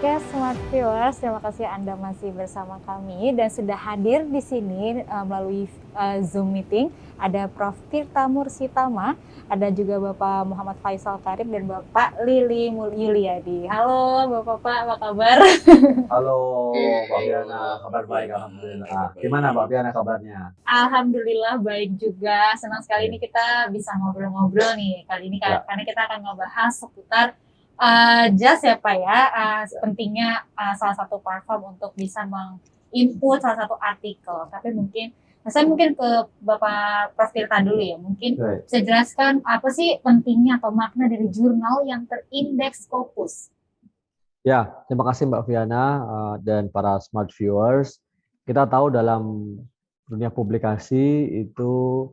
Oke, Smart Viewers, terima kasih Anda masih bersama kami dan sudah hadir di sini melalui Zoom meeting. Ada Prof. Tirta Mursitama, ada juga Bapak Muhammad Faisal Karib dan Bapak Lili Yuliadi. Halo Bapak-Bapak, apa kabar? Halo, Mbak Fiana, kabar baik alhamdulillah. Gimana Mbak Fiana kabarnya? Alhamdulillah baik juga. Senang sekali ini Oke. kita bisa ngobrol-ngobrol nih kali ini Ya, karena kita akan ngebahas seputar JAS ya Pak ya, pentingnya salah satu platform untuk bisa menginput salah satu artikel. Tapi saya mungkin ke Bapak Prof. Tirta dulu ya. Mungkin baik. bisa jelaskan apa sih pentingnya atau makna dari jurnal yang terindeks Scopus? Ya, terima kasih Mbak Fiana dan para smart viewers. Kita tahu dalam dunia publikasi itu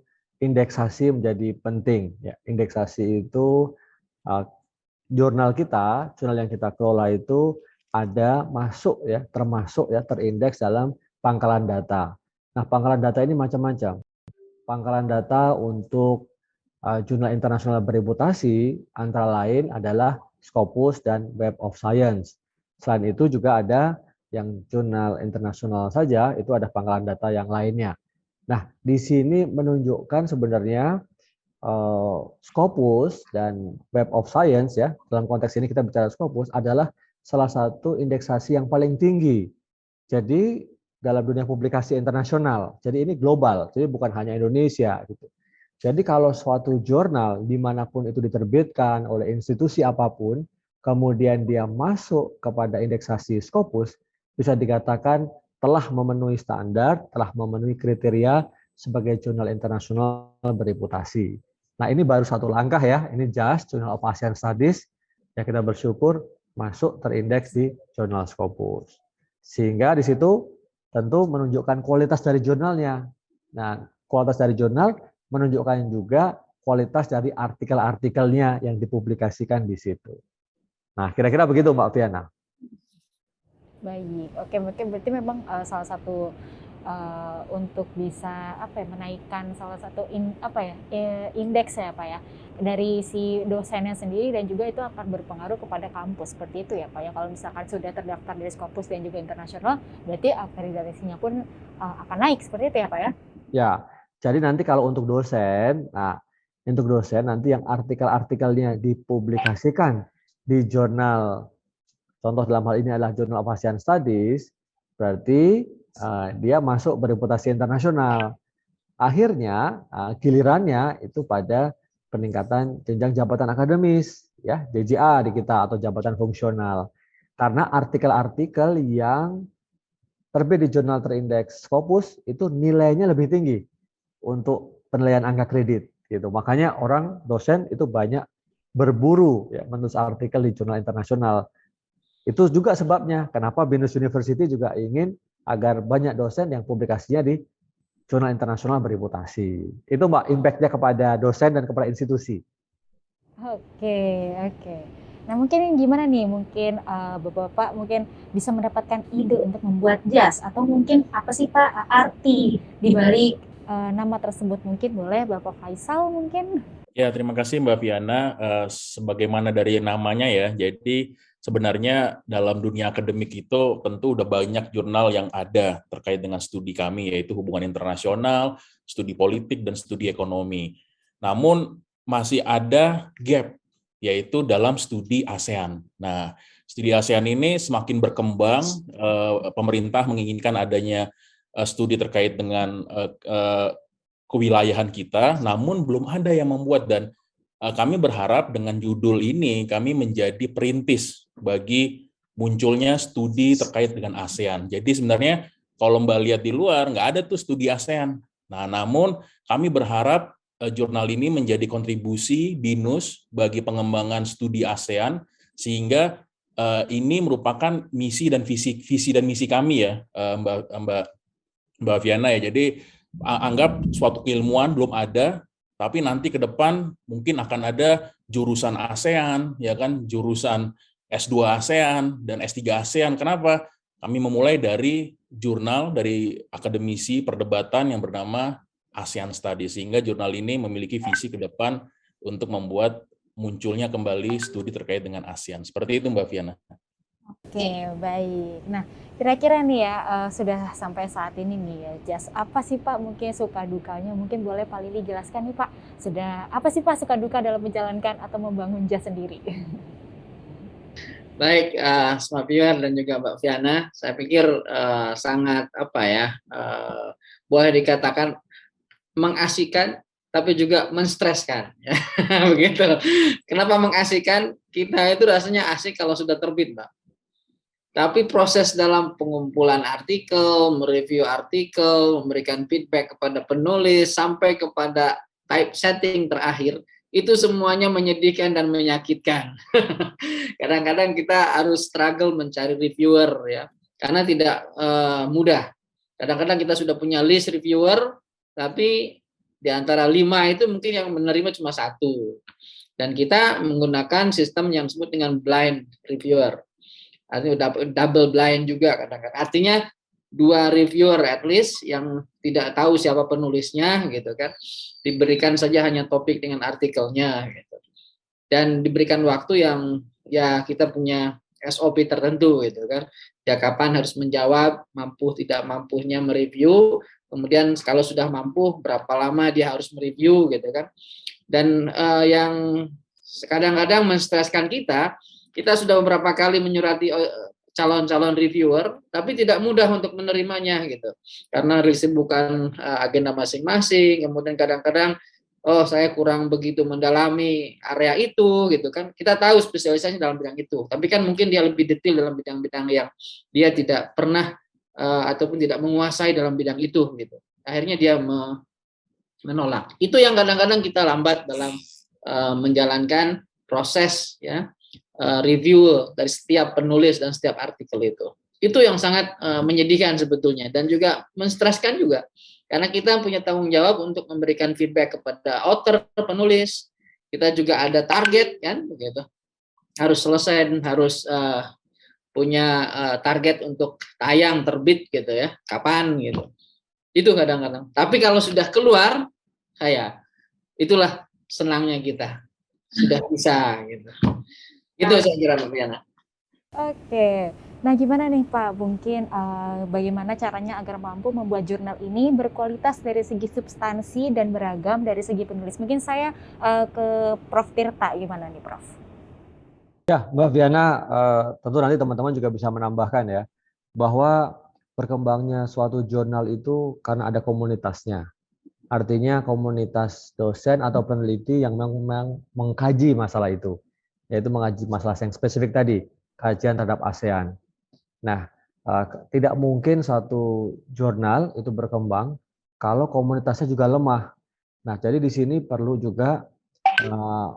indeksasi menjadi penting. Ya, indeksasi itu uh, jurnal yang kita kelola itu ada masuk ya, termasuk ya terindeks dalam pangkalan data. Nah, pangkalan data ini macam-macam. Pangkalan data untuk jurnal internasional bereputasi antara lain adalah Scopus dan Web of Science. Selain itu juga ada yang jurnal internasional saja, itu ada pangkalan data yang lainnya. Nah, di sini menunjukkan sebenarnya Scopus dan Web of Science ya, dalam konteks ini kita bicara Scopus adalah salah satu indeksasi yang paling tinggi. Jadi dalam dunia publikasi internasional. Jadi ini global, jadi bukan hanya Indonesia gitu. Jadi kalau suatu jurnal dimanapun itu diterbitkan oleh institusi apapun, kemudian dia masuk kepada indeksasi Scopus, bisa dikatakan telah memenuhi standar, telah memenuhi kriteria sebagai jurnal internasional bereputasi. Nah ini baru satu langkah ya, ini JAS, Journal of Asian Studies, yang kita bersyukur masuk terindeks di jurnal Scopus. Sehingga di situ tentu menunjukkan kualitas dari jurnalnya. Nah, kualitas dari jurnal menunjukkan juga kualitas dari artikel-artikelnya yang dipublikasikan di situ. Nah, kira-kira begitu Mbak Fiana. Baik, oke, mungkin berarti memang salah satu untuk bisa menaikkan salah satu indeks ya Pak ya dari si dosennya sendiri dan juga itu akan berpengaruh kepada kampus seperti itu ya Pak ya. Kalau misalkan sudah terdaftar dari Scopus dan juga internasional, berarti akreditasinya pun akan naik seperti itu ya Pak ya. Ya, jadi nanti kalau untuk dosen, untuk dosen nanti yang artikel-artikelnya dipublikasikan di jurnal, contoh dalam hal ini adalah Journal of Asian Studies, berarti dia masuk bereputasi internasional. Akhirnya gilirannya itu pada peningkatan jenjang jabatan akademis, ya JJA di kita atau jabatan fungsional. Karena artikel-artikel yang terbit di jurnal terindeks Scopus itu nilainya lebih tinggi untuk penilaian angka kredit gitu. Makanya orang dosen itu banyak berburu ya menulis artikel di jurnal internasional. Itu juga sebabnya kenapa Binus University juga ingin agar banyak dosen yang publikasinya di jurnal internasional bereputasi. Itu Mbak impact-nya kepada dosen dan kepada institusi. Oke, oke. Nah, mungkin gimana nih, mungkin Bapak mungkin bisa mendapatkan ide untuk membuat jas atau mungkin apa sih Pak arti di balik nama tersebut? Mungkin boleh Bapak Faisal mungkin? Ya, terima kasih Mbak Fiana. Sebagaimana dari namanya ya, jadi sebenarnya dalam dunia akademik itu tentu udah banyak jurnal yang ada terkait dengan studi kami, yaitu hubungan internasional, studi politik, dan studi ekonomi. Namun masih ada gap, yaitu dalam studi ASEAN. Nah, studi ASEAN ini semakin berkembang, pemerintah menginginkan adanya studi terkait dengan kewilayahan kita, namun belum ada yang membuat, dan kami berharap dengan judul ini kami menjadi perintis bagi munculnya studi terkait dengan ASEAN. Jadi sebenarnya kalau Mbak lihat di luar, nggak ada tuh studi ASEAN. Nah, namun kami berharap jurnal ini menjadi kontribusi BINUS bagi pengembangan studi ASEAN, sehingga ini merupakan misi dan misi kami ya, Mbak Viana ya. Jadi anggap suatu keilmuan belum ada, tapi nanti ke depan mungkin akan ada jurusan ASEAN, ya kan, jurusan S2 ASEAN dan S3 ASEAN. Kenapa? Kami memulai dari jurnal dari akademisi perdebatan yang bernama ASEAN Studies, sehingga jurnal ini memiliki visi ke depan untuk membuat munculnya kembali studi terkait dengan ASEAN. Seperti itu Mbak Fiana. Oke, baik. Nah, kira-kira nih ya, sudah sampai saat ini nih ya, apa sih Pak mungkin suka dukanya? Mungkin boleh Pak Lili jelaskan nih Pak, apa sih Pak suka duka dalam menjalankan atau membangun Jas sendiri? Baik, Mas Pilar dan juga Mbak Viana, saya pikir sangat boleh dikatakan mengasihkan, tapi juga menstreskan. Ya. Begitu. Kenapa mengasihkan? Kita itu rasanya asik kalau sudah terbit, Mbak. Tapi proses dalam pengumpulan artikel, mereview artikel, memberikan feedback kepada penulis, sampai kepada typesetting terakhir, itu semuanya menyedihkan dan menyakitkan. Kadang-kadang kita harus struggle mencari reviewer ya, karena tidak mudah. Kadang-kadang kita sudah punya list reviewer, tapi di antara 5 itu mungkin yang menerima cuma 1. Dan kita menggunakan sistem yang disebut dengan blind reviewer. Artinya double blind juga kadang-kadang. Artinya 2 reviewer at least yang tidak tahu siapa penulisnya gitu kan, diberikan saja hanya topik dengan artikelnya gitu. Dan diberikan waktu yang ya kita punya SOP tertentu gitu kan. Ya kapan harus menjawab, mampu tidak mampunya mereview, kemudian kalau sudah mampu berapa lama dia harus mereview gitu kan. Dan yang kadang-kadang menstreskan kita sudah beberapa kali menyurati calon-calon reviewer, tapi tidak mudah untuk menerimanya gitu, karena kesibukan agenda masing-masing. Kemudian kadang-kadang, saya kurang begitu mendalami area itu gitu kan. Kita tahu spesialisasinya dalam bidang itu, tapi kan mungkin dia lebih detail dalam bidang-bidang yang dia tidak pernah ataupun tidak menguasai dalam bidang itu gitu. Akhirnya dia menolak. Itu yang kadang-kadang kita lambat dalam menjalankan proses ya. Review dari setiap penulis dan setiap artikel itu yang sangat menyedihkan sebetulnya, dan juga menstreskan juga, karena kita punya tanggung jawab untuk memberikan feedback kepada author, penulis. Kita juga ada target kan begitu, harus selesai, harus punya target untuk tayang terbit gitu ya, kapan gitu. Itu kadang-kadang, tapi kalau sudah keluar, itulah senangnya kita sudah bisa gitu. Itu saya kira Mbak Viana. Oke, nah gimana nih Pak, mungkin bagaimana caranya agar mampu membuat jurnal ini berkualitas dari segi substansi dan beragam dari segi penulis? Mungkin saya ke Prof. Tirta, gimana nih Prof? Ya, Mbak Viana, tentu nanti teman-teman juga bisa menambahkan ya, bahwa berkembangnya suatu jurnal itu karena ada komunitasnya. Artinya komunitas dosen atau peneliti yang memang mengkaji masalah itu, yaitu mengaji masalah yang spesifik tadi, kajian terhadap ASEAN. Nah, tidak mungkin satu jurnal itu berkembang kalau komunitasnya juga lemah. Nah, jadi di sini perlu juga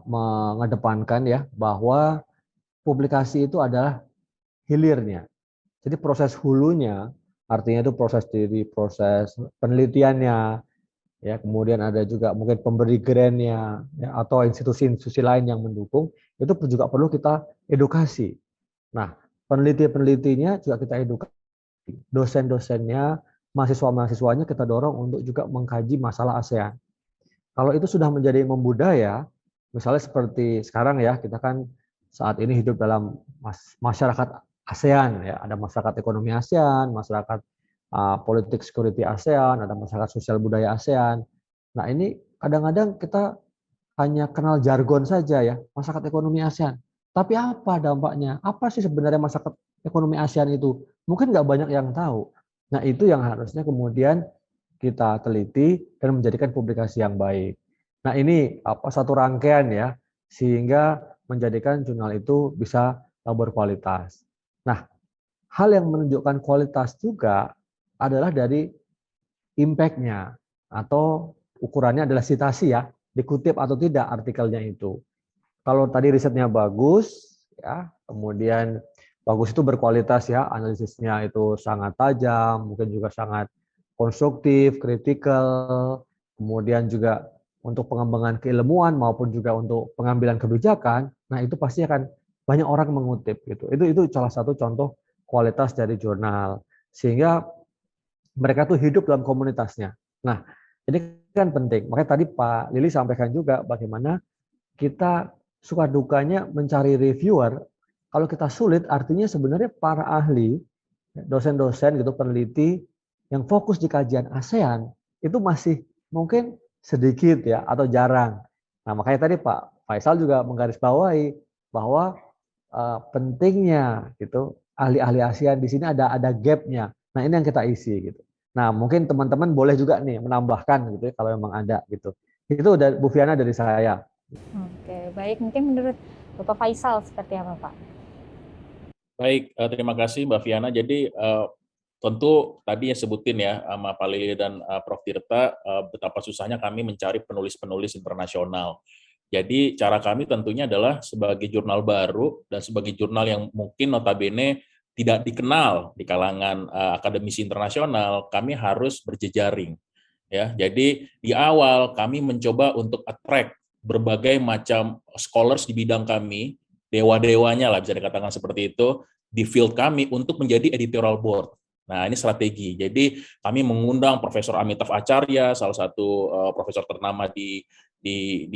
mengedepankan ya bahwa publikasi itu adalah hilirnya. Jadi proses hulunya, artinya itu proses penelitiannya, ya kemudian ada juga mungkin pemberi grantnya ya, atau institusi-institusi lain yang mendukung, itu juga perlu kita edukasi. Nah, penelitinya juga kita edukasi, dosen-dosennya, mahasiswa-mahasiswanya kita dorong untuk juga mengkaji masalah ASEAN. Kalau itu sudah menjadi membudaya, misalnya seperti sekarang ya, kita kan saat ini hidup dalam masyarakat ASEAN ya, ada masyarakat ekonomi ASEAN, masyarakat politik security ASEAN, ada masyarakat sosial budaya ASEAN. Nah, ini kadang-kadang kita hanya kenal jargon saja ya, masyarakat ekonomi ASEAN. Tapi apa dampaknya? Apa sih sebenarnya masyarakat ekonomi ASEAN itu? Mungkin nggak banyak yang tahu. Nah, itu yang harusnya kemudian kita teliti dan menjadikan publikasi yang baik. Nah, ini satu rangkaian ya, sehingga menjadikan jurnal itu bisa berkualitas. Nah, hal yang menunjukkan kualitas juga adalah dari impact-nya, atau ukurannya adalah citasi ya, dikutip atau tidak artikelnya itu. Kalau tadi risetnya bagus, ya, kemudian bagus itu berkualitas ya, analisisnya itu sangat tajam, mungkin juga sangat konstruktif, kritikal, kemudian juga untuk pengembangan keilmuan maupun juga untuk pengambilan kebijakan, nah itu pasti akan banyak orang mengutip gitu. Itu salah satu contoh kualitas dari jurnal, sehingga mereka tuh hidup dalam komunitasnya. Nah, ini kan penting. Makanya tadi Pak Lili sampaikan juga bagaimana kita suka dukanya mencari reviewer Kalau kita sulit, artinya sebenarnya para ahli, dosen-dosen gitu, peneliti yang fokus di kajian ASEAN itu masih mungkin sedikit ya atau jarang. Nah, makanya tadi Pak Faisal juga menggarisbawahi bahwa pentingnya gitu ahli-ahli ASEAN di sini ada gapnya. Nah, ini yang kita isi gitu. Nah, mungkin teman-teman boleh juga nih menambahkan gitu ya, kalau memang ada gitu. Itu udah Bu Fiana dari saya. Oke, baik. Mungkin menurut Bapak Faisal seperti apa, Pak? Baik, terima kasih Mbak Fiana. Jadi tentu tadi yang sebutin ya sama Pak Lili dan Prof. Tirta, betapa susahnya kami mencari penulis-penulis internasional. Jadi cara kami tentunya adalah sebagai jurnal baru dan sebagai jurnal yang mungkin notabene tidak dikenal di kalangan akademisi internasional, kami harus berjejaring. Ya, jadi di awal kami mencoba untuk attract berbagai macam scholars di bidang kami, dewa-dewanya lah bisa dikatakan seperti itu, di field kami untuk menjadi editorial board. Nah, ini strategi. Jadi kami mengundang Profesor Amitav Acharya, salah satu profesor ternama di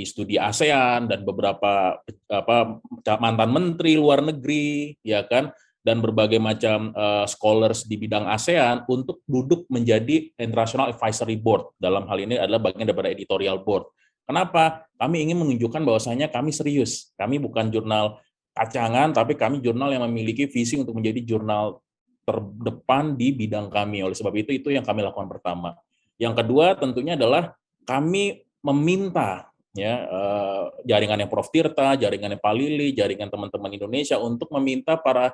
studi ASEAN, dan beberapa mantan menteri luar negeri, ya kan, dan berbagai macam scholars di bidang ASEAN untuk duduk menjadi International Advisory Board. Dalam hal ini adalah bagian daripada editorial board. Kenapa? Kami ingin menunjukkan bahwasanya kami serius. Kami bukan jurnal kacangan, tapi kami jurnal yang memiliki visi untuk menjadi jurnal terdepan di bidang kami. Oleh sebab itu yang kami lakukan pertama. Yang kedua tentunya adalah kami meminta ya jaringannya Prof. Tirta, jaringannya Pak Lili, jaringan teman-teman Indonesia untuk meminta para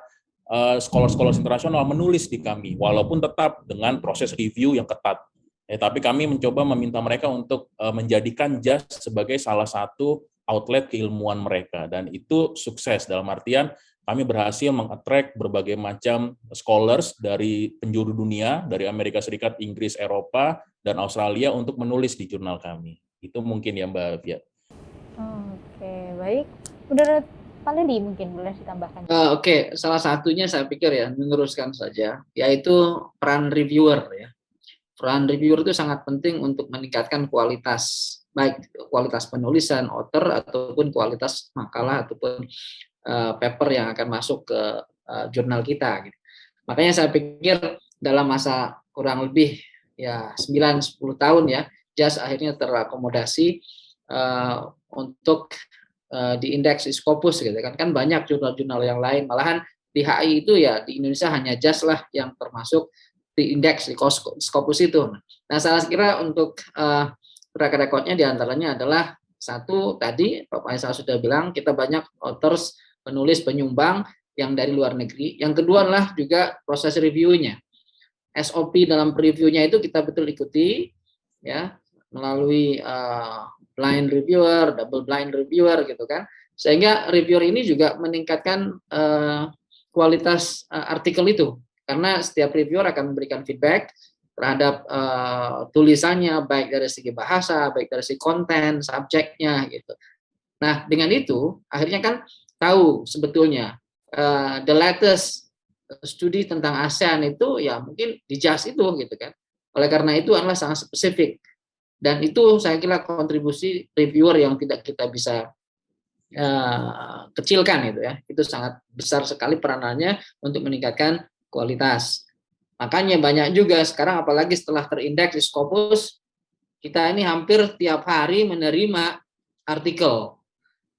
scholars-scholars internasional menulis di kami, walaupun tetap dengan proses review yang ketat. Tapi kami mencoba meminta mereka untuk menjadikan JAS sebagai salah satu outlet keilmuan mereka, dan itu sukses dalam artian kami berhasil meng-attract berbagai macam scholars dari penjuru dunia, dari Amerika Serikat, Inggris, Eropa, dan Australia untuk menulis di jurnal kami. Itu mungkin ya Mbak Fia. Oke, baik. Menurut Pak Ledi mungkin boleh ditambahkan. Oke, salah satunya saya pikir ya, meneruskan saja, yaitu peran reviewer ya. Peran reviewer itu sangat penting untuk meningkatkan kualitas, baik kualitas penulisan, author, ataupun kualitas makalah, ataupun paper yang akan masuk ke jurnal kita. Gitu. Makanya saya pikir dalam masa kurang lebih ya 9-10 tahun ya, JAS akhirnya terakomodasi untuk di indeks Scopus gitu kan banyak jurnal-jurnal yang lain, malahan di HI itu ya di Indonesia hanya JAS lah yang termasuk di indeks di Scopus itu. Nah, saya kira untuk track record-nya diantaranya adalah satu tadi Pak Faisal sudah bilang kita banyak authors, penulis, penyumbang yang dari luar negeri. Yang kedua adalah juga proses review-nya. SOP dalam review-nya itu kita betul ikuti ya melalui blind reviewer, double blind reviewer gitu kan. Sehingga reviewer ini juga meningkatkan kualitas artikel itu. Karena setiap reviewer akan memberikan feedback terhadap tulisannya, baik dari segi bahasa, baik dari segi konten, subjeknya gitu. Nah, dengan itu akhirnya kan tahu sebetulnya the latest studi tentang ASEAN itu ya mungkin di JAS itu gitu kan. Oleh karena itu adalah sangat spesifik. Dan itu saya kira kontribusi reviewer yang tidak kita bisa kecilkan itu ya. Itu sangat besar sekali peranannya untuk meningkatkan kualitas. Makanya banyak juga sekarang apalagi setelah terindeks di Scopus, kita ini hampir tiap hari menerima artikel.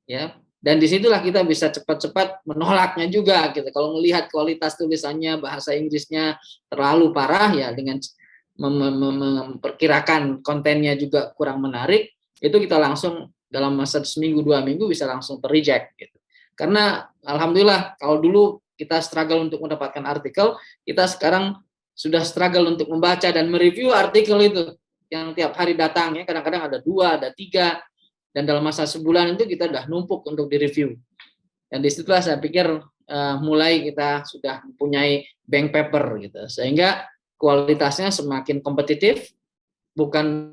Ya, dan disitulah kita bisa cepat-cepat menolaknya juga gitu. Kalau melihat kualitas tulisannya, bahasa Inggrisnya terlalu parah ya, dengan memperkirakan kontennya juga kurang menarik, itu kita langsung dalam masa seminggu 2 minggu bisa langsung ter-reject gitu. Karena alhamdulillah kalau dulu kita struggle untuk mendapatkan artikel, kita sekarang sudah struggle untuk membaca dan mereview artikel itu yang tiap hari datang ya, kadang-kadang ada 2, ada 3. Dan dalam masa sebulan itu kita sudah numpuk untuk direview. Dan disitulah saya pikir mulai kita sudah mempunyai bank paper gitu. Sehingga kualitasnya semakin kompetitif, bukan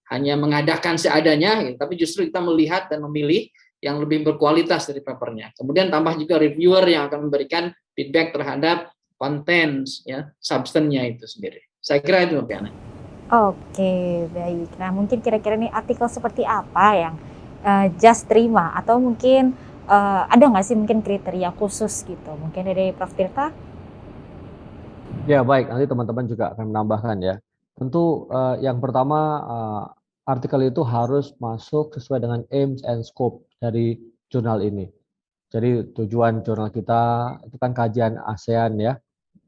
hanya mengadakan seadanya, gitu, tapi justru kita melihat dan memilih yang lebih berkualitas dari papernya. Kemudian tambah juga reviewer yang akan memberikan feedback terhadap konten, ya, substansinya itu sendiri. Saya kira itu Mbak Piana. Oke, baik. Nah, mungkin kira-kira nih artikel seperti apa yang JAS terima, atau mungkin ada nggak sih mungkin kriteria khusus gitu? Mungkin dari Prof. Tirta? Ya, baik, nanti teman-teman juga akan menambahkan ya. Tentu yang pertama artikel itu harus masuk sesuai dengan aims and scope dari jurnal ini. Jadi tujuan jurnal kita itu kan kajian ASEAN ya,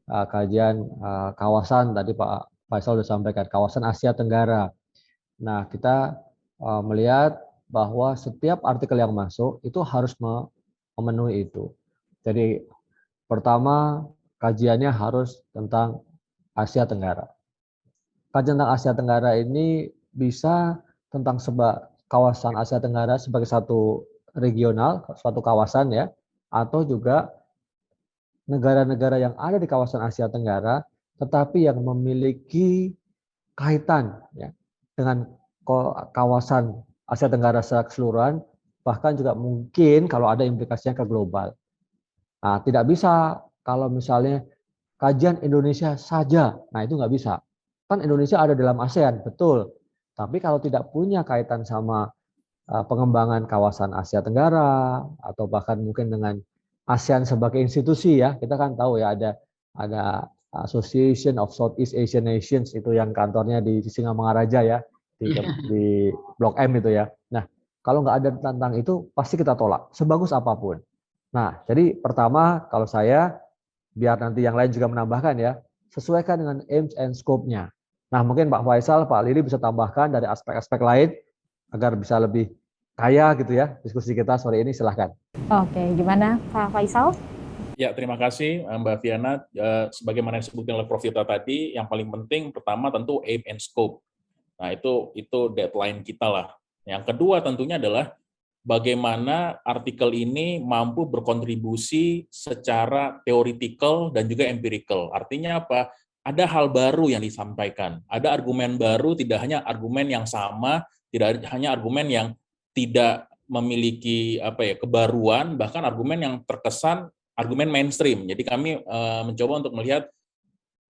kajian kawasan tadi Pak Faisal sudah sampaikan, kawasan Asia Tenggara. Nah, kita melihat bahwa setiap artikel yang masuk itu harus memenuhi itu. Jadi pertama, kajiannya harus tentang Asia Tenggara. Kajian tentang Asia Tenggara ini bisa tentang kawasan Asia Tenggara sebagai satu regional, suatu kawasan ya, atau juga negara-negara yang ada di kawasan Asia Tenggara, tetapi yang memiliki kaitan ya, dengan kawasan Asia Tenggara secara keseluruhan, bahkan juga mungkin kalau ada implikasinya ke global. Nah, tidak bisa kalau misalnya kajian Indonesia saja, nah itu nggak bisa. Kan Indonesia ada dalam ASEAN, betul. Tapi kalau tidak punya kaitan sama pengembangan kawasan Asia Tenggara, atau bahkan mungkin dengan ASEAN sebagai institusi ya, kita kan tahu ya ada Association of Southeast Asian Nations itu yang kantornya di Singamangaraja ya, di Blok M itu ya. Nah, kalau nggak ada tentang itu pasti kita tolak, sebagus apapun. Nah, jadi pertama kalau saya, biar nanti yang lain juga menambahkan ya, sesuaikan dengan aims and scope-nya. Nah, mungkin Pak Faisal, Pak Lili bisa tambahkan dari aspek-aspek lain agar bisa lebih kaya gitu ya diskusi kita sore ini, silahkan. Oke, gimana Pak Faisal? Ya, terima kasih Mbak Viana. Sebagaimana yang disebutkan oleh Prof. Tirta tadi, yang paling penting pertama tentu aim and scope. Nah, itu deadline kita lah. Yang kedua tentunya adalah bagaimana artikel ini mampu berkontribusi secara theoretical dan juga empirical. Artinya apa? Ada hal baru yang disampaikan. Ada argumen baru, tidak hanya argumen yang sama, tidak hanya argumen yang tidak memiliki kebaruan, bahkan argumen yang terkesan argumen mainstream. Jadi kami mencoba untuk melihat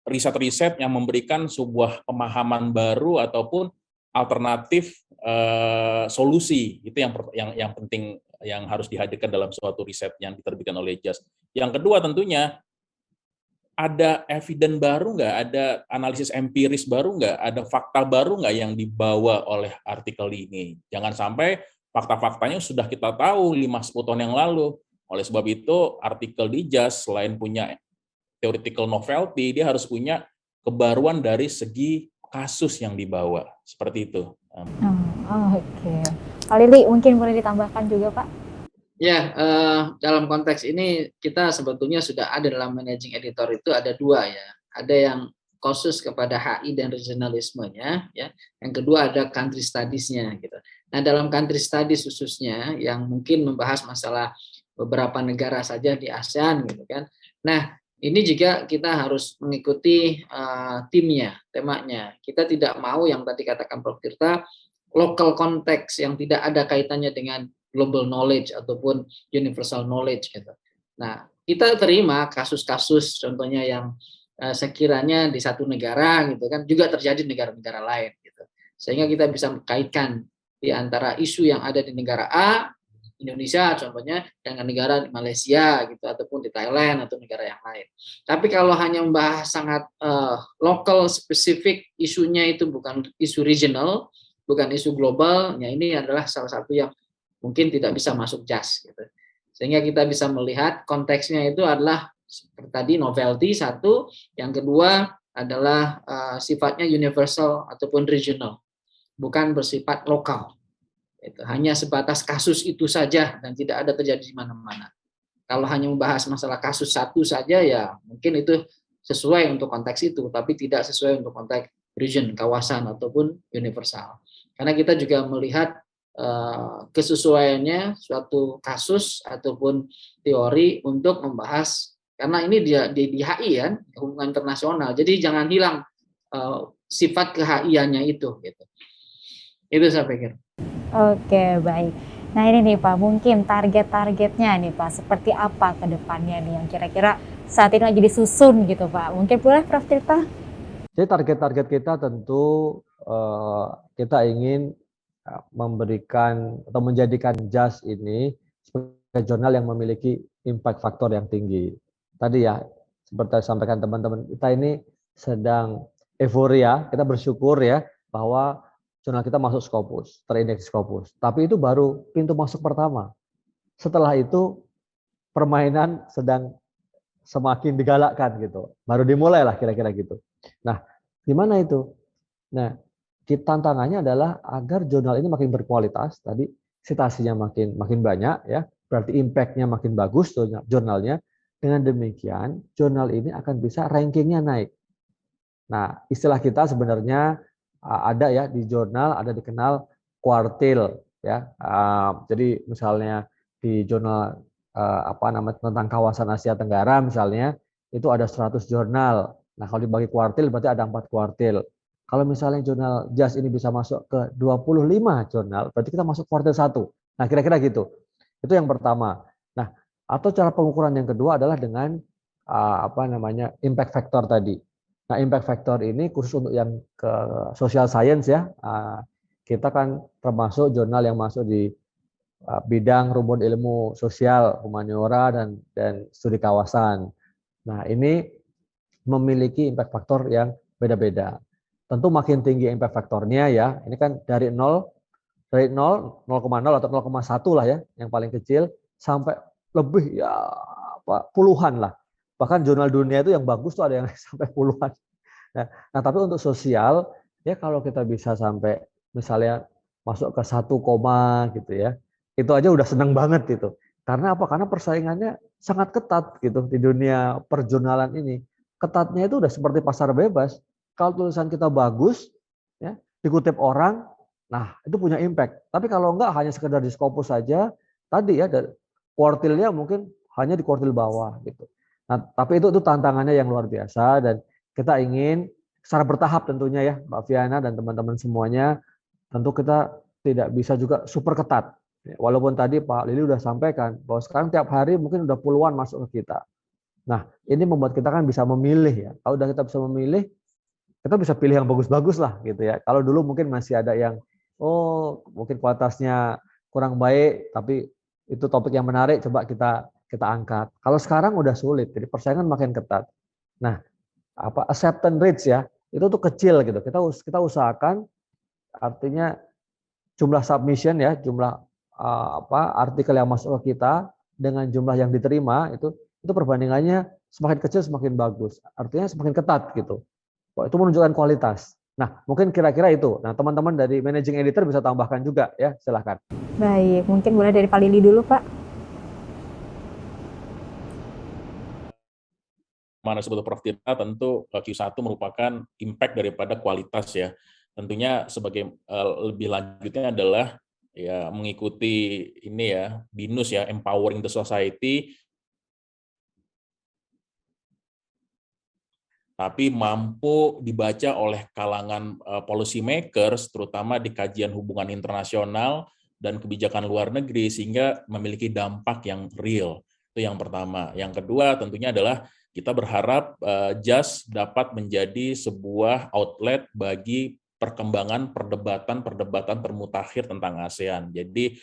riset-riset yang memberikan sebuah pemahaman baru ataupun alternatif solusi. Itu yang penting, yang harus dihadirkan dalam suatu riset yang diterbitkan oleh JAS. Yang kedua tentunya ada evidence baru nggak, ada analisis empiris baru nggak, ada fakta baru nggak yang dibawa oleh artikel ini. Jangan sampai fakta-faktanya sudah kita tahu 5-10 tahun yang lalu. Oleh sebab itu, artikel di JAS selain punya theoretical novelty, dia harus punya kebaruan dari segi kasus yang dibawa. Seperti itu. Oke. Pak Lili, mungkin boleh ditambahkan juga, Pak? Ya, dalam konteks ini kita sebetulnya sudah ada dalam managing editor itu ada dua ya. Ada yang khusus kepada HI dan regionalismenya, ya. Yang kedua ada country studies-nya gitu. Nah, dalam country studies khususnya yang mungkin membahas masalah beberapa negara saja di ASEAN gitu kan. Nah, ini juga kita harus mengikuti temanya. Kita tidak mau yang tadi katakan Prof. Tirta, local konteks yang tidak ada kaitannya dengan global knowledge ataupun universal knowledge gitu. Nah, kita terima kasus-kasus contohnya yang sekiranya di satu negara gitu kan juga terjadi di negara-negara lain gitu. Sehingga kita bisa mengkaitkan di antara isu yang ada di negara A, Indonesia contohnya, dengan negara di Malaysia gitu ataupun di Thailand atau negara yang lain. Tapi kalau hanya membahas sangat local spesifik, isunya itu bukan isu regional, bukan isu global, ya ini adalah salah satu yang mungkin tidak bisa masuk JAS gitu. Sehingga kita bisa melihat konteksnya itu adalah seperti tadi novelty satu, yang kedua adalah sifatnya universal ataupun regional, bukan bersifat lokal. Itu hanya sebatas kasus itu saja dan tidak ada terjadi di mana-mana. Kalau hanya membahas masalah kasus satu saja ya mungkin itu sesuai untuk konteks itu, tapi tidak sesuai untuk konteks region, kawasan ataupun universal. Karena kita juga melihat kesesuaiannya suatu kasus ataupun teori untuk membahas, karena ini di HI kan, hubungan internasional, jadi jangan hilang sifat ke-HI-annya itu gitu. Itu saya pikir. Oke, baik. Nah ini nih Pak, mungkin target-targetnya nih Pak, seperti apa ke depannya nih yang kira-kira saat ini lagi disusun gitu Pak. Mungkin boleh Prof. Tirta? Jadi target-target kita tentu kita ingin memberikan atau menjadikan JAS ini sebagai jurnal yang memiliki impact faktor yang tinggi. Tadi ya, seperti saya sampaikan teman-teman, kita ini sedang euforia, kita bersyukur ya bahwa jurnal kita masuk Scopus, terindeks Scopus. Tapi itu baru pintu masuk pertama. Setelah itu permainan sedang semakin digalakkan gitu. Baru dimulai lah kira-kira gitu. Nah, gimana itu? Nah, tantangannya adalah agar jurnal ini makin berkualitas, tadi citasinya makin banyak ya, berarti impact-nya makin bagus jurnalnya. Dengan demikian, jurnal ini akan bisa rankingnya naik. Nah, istilah kita sebenarnya ada ya di jurnal, ada dikenal kuartil ya. Jadi misalnya di jurnal tentang kawasan Asia Tenggara misalnya, itu ada 100 jurnal. Nah, kalau dibagi kuartil berarti ada 4 kuartil. Kalau misalnya jurnal JAS ini bisa masuk ke 25 jurnal, berarti kita masuk kuartil 1. Nah, kira-kira gitu. Itu yang pertama. Nah, atau cara pengukuran yang kedua adalah dengan impact factor tadi. Nah, impact factor ini khusus untuk yang ke social science ya. Kita kan termasuk jurnal yang masuk di bidang rumpun ilmu sosial, humaniora dan studi kawasan. Nah, ini memiliki impact factor yang beda-beda. Tentu makin tinggi impact factornya ya. Ini kan dari 0, 0,0 atau 0,1 lah ya, yang paling kecil sampai lebih ya puluhan lah. Bahkan jurnal dunia itu yang bagus tuh ada yang sampai puluhan. Nah, tapi untuk sosial ya kalau kita bisa sampai misalnya masuk ke 1, gitu ya, itu aja udah senang banget gitu. Karena apa? Karena persaingannya sangat ketat gitu di dunia perjurnalan ini. Ketatnya itu udah seperti pasar bebas. Kalau tulisan kita bagus, ya dikutip orang, nah itu punya impact. Tapi kalau enggak hanya sekedar di Scopus saja, tadi ya kuartilnya mungkin hanya di kuartil bawah gitu. Nah, tapi itu tantangannya yang luar biasa dan kita ingin secara bertahap tentunya ya Mbak Viana dan teman-teman semuanya, tentu kita tidak bisa juga super ketat. Walaupun tadi Pak Lili udah sampaikan bahwa sekarang tiap hari mungkin udah puluhan masuk ke kita. Nah, ini membuat kita kan bisa memilih ya. Kalau udah kita bisa memilih, kita bisa pilih yang bagus-bagus lah gitu ya. Kalau dulu mungkin masih ada yang mungkin kualitasnya kurang baik tapi itu topik yang menarik coba kita angkat. Kalau sekarang udah sulit, jadi persaingan makin ketat. Nah, acceptance rates ya, itu tuh kecil gitu. Kita usahakan artinya jumlah submission ya, jumlah artikel yang masuk ke kita dengan jumlah yang diterima itu perbandingannya semakin kecil semakin bagus. Artinya semakin ketat gitu. Itu menunjukkan kualitas. Nah, mungkin kira-kira itu. Nah, teman-teman dari managing editor bisa tambahkan juga ya, silahkan. Baik, mungkin boleh dari Pak Lili dulu, Pak. Mana sebetulnya Prof. Tirta, tentu Q1 merupakan impact daripada kualitas ya. Tentunya sebagai lebih lanjutnya adalah ya mengikuti ini ya, BINUS ya, Empowering the Society, tapi mampu dibaca oleh kalangan policy makers, terutama di kajian hubungan internasional dan kebijakan luar negeri, sehingga memiliki dampak yang real. Itu yang pertama. Yang kedua tentunya adalah kita berharap JAS dapat menjadi sebuah outlet bagi perkembangan perdebatan termutakhir tentang ASEAN. Jadi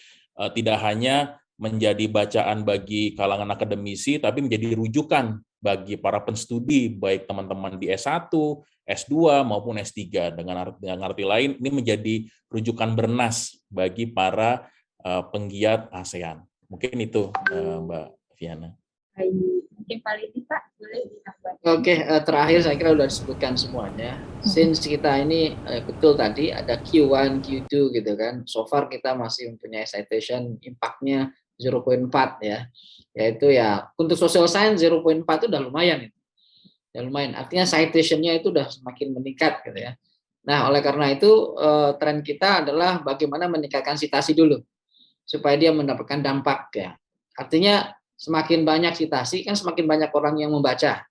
tidak hanya menjadi bacaan bagi kalangan akademisi, tapi menjadi rujukan bagi para penstudi, baik teman-teman di S1, S2, maupun S3. Dengan arti lain, ini menjadi rujukan bernas bagi para penggiat ASEAN. Mungkin itu, Mbak Viana. Mungkin Pak Lili, Pak, boleh ditambah. Oke, terakhir saya kira sudah disebutkan semuanya. Since kita ini betul tadi ada Q1, Q2 gitu kan. So far kita masih mempunyai citation impact-nya 0.4 ya. Yaitu ya untuk social science 0.4 itu udah lumayan. Ya lumayan. Artinya citation-nya itu udah semakin meningkat gitu ya. Nah, oleh karena itu tren kita adalah bagaimana meningkatkan citasi dulu supaya dia mendapatkan dampak ya. Artinya semakin banyak citasi kan semakin banyak orang yang membaca.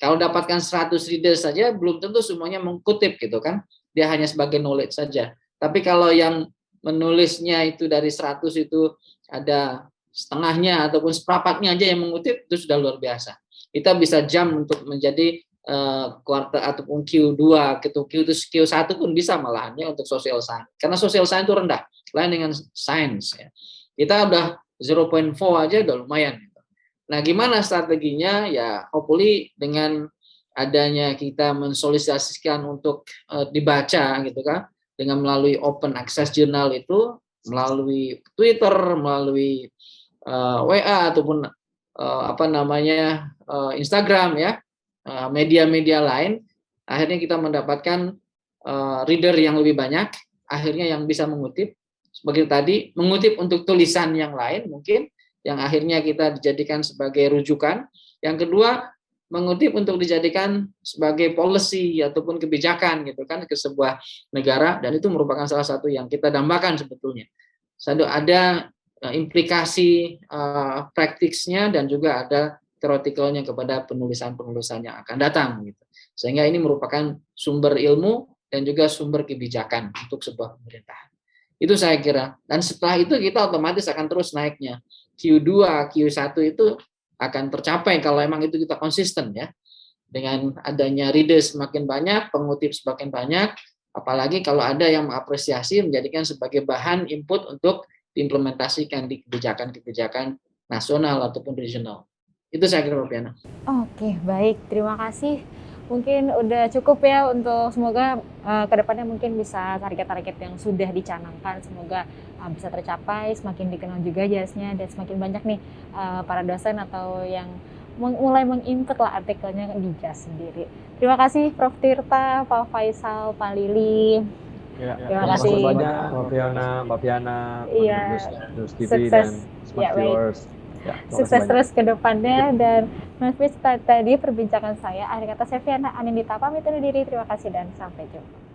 Kalau dapatkan 100 readers saja belum tentu semuanya mengutip gitu kan. Dia hanya sebagai knowledge saja. Tapi kalau yang menulisnya itu dari 100 itu ada setengahnya ataupun seperempatnya aja yang mengutip, itu sudah luar biasa. Kita bisa jump untuk menjadi kuartal ataupun Q2, Q1 pun bisa malahannya untuk social science. Karena social science itu rendah, lain dengan science ya. Kita udah 0.4 aja udah lumayan. Nah, gimana strateginya? Ya, hopefully dengan adanya kita mensolidasikan untuk dibaca gitu kan, dengan melalui open access journal itu, melalui Twitter, melalui WA ataupun Instagram ya, media-media lain, akhirnya kita mendapatkan reader yang lebih banyak, akhirnya yang bisa mengutip, seperti tadi, mengutip untuk tulisan yang lain mungkin, yang akhirnya kita dijadikan sebagai rujukan. Yang kedua, mengutip untuk dijadikan sebagai policy ataupun kebijakan gitu kan ke sebuah negara, dan itu merupakan salah satu yang kita dambakan sebetulnya. Ada implikasi praktisnya dan juga ada theoretical-nya kepada penulisan-penulisan yang akan datang gitu. Sehingga ini merupakan sumber ilmu dan juga sumber kebijakan untuk sebuah pemerintahan. Itu saya kira. Dan setelah itu kita otomatis akan terus naiknya. Q2, Q1 itu akan tercapai kalau emang itu kita konsisten ya. Dengan adanya reader semakin banyak, pengutip semakin banyak, apalagi kalau ada yang mengapresiasi menjadikan sebagai bahan input untuk diimplementasikan di kebijakan-kebijakan nasional ataupun regional. Itu saya kira, Mbak Piana. Oke, baik. Terima kasih. Mungkin udah cukup ya untuk semoga kedepannya mungkin bisa target-target yang sudah dicanangkan semoga bisa tercapai, semakin dikenal juga jasnya dan semakin banyak nih para dosen atau yang mulai menginput lah artikelnya di JAS sendiri. Terima kasih Prof. Tirta, Pak Faisal, Pak Lili. Ya, Terima terima kasih kasih. banyak Mbak Piana, Iya, News TV sukses. dan Smart Ya, baik. Viewers. Ya, terima Sukses kasih banyak. terus ke depannya dan Mas Fitz, tadi perbincangan saya. Akhir kata saya Fiana Anindita pamit undur diri. Terima kasih dan sampai jumpa.